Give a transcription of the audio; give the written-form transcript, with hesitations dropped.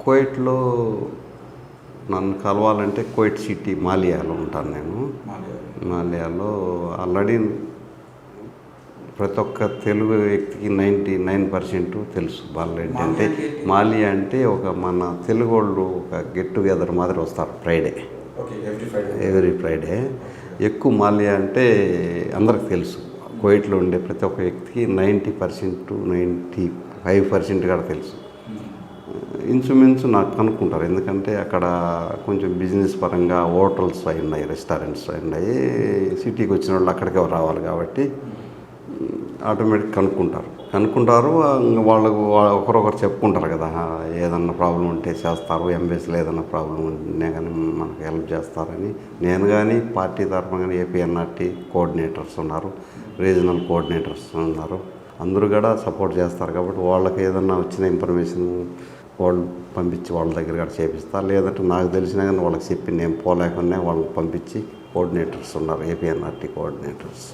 కువైట్లో నన్ను కలవాలంటే కువైట్ సిటీ మాలియాలో ఉంటాను నేను. మాలియాలో ఆల్రెడీ ప్రతి ఒక్క తెలుగు వ్యక్తికి 99% తెలుసు బాలరెడ్డి అంటే. మాలియా అంటే ఒక మన తెలుగు వాళ్ళు ఒక గెట్ టుగెదర్ మాదిరి వస్తారు ఫ్రైడే, ఎవ్రీ ఫ్రైడే. ఎక్కువ మాలియా అంటే అందరికి తెలుసు. కువైట్లో ఉండే ప్రతి ఒక్క వ్యక్తికి 90% 95% కూడా తెలుసు. ఇంచుమించు నాకు కనుక్కుంటారు, ఎందుకంటే అక్కడ కొంచెం బిజినెస్ పరంగా హోటల్స్ అయి ఉన్నాయి, రెస్టారెంట్స్ అయి ఉన్నాయి. సిటీకి వచ్చిన వాళ్ళు అక్కడికే రావాలి కాబట్టి ఆటోమేటిక్ కనుక్కుంటారు. వాళ్ళకు ఒకరొకరు చెప్పుకుంటారు కదా, ఏదన్నా ప్రాబ్లం ఉంటే చేస్తారు. ఎంబీఎస్లో ఏదన్నా ప్రాబ్లం ఉంటే కానీ మనకు హెల్ప్ చేస్తారని. నేను కానీ పార్టీ తరఫున కానీ ఏపీఎన్ఆర్టీ కోఆర్డినేటర్స్ ఉన్నారు, రీజనల్ కోఆర్డినేటర్స్ ఉన్నారు. అందరూ కూడా సపోర్ట్ చేస్తారు కాబట్టి వాళ్ళకి ఏదన్నా వచ్చిన ఇన్ఫర్మేషన్ వాళ్ళు పంపించి వాళ్ళ దగ్గర కూడా చేపిస్తారు. లేదంటే నాకు తెలిసినా కానీ వాళ్ళకి చెప్పి నేను పోలేకుండా వాళ్ళని పంపించి కోఆర్డినేటర్స్ ఉన్నారు, ఏపీఎన్ఆర్టీ కోఆర్డినేటర్స్.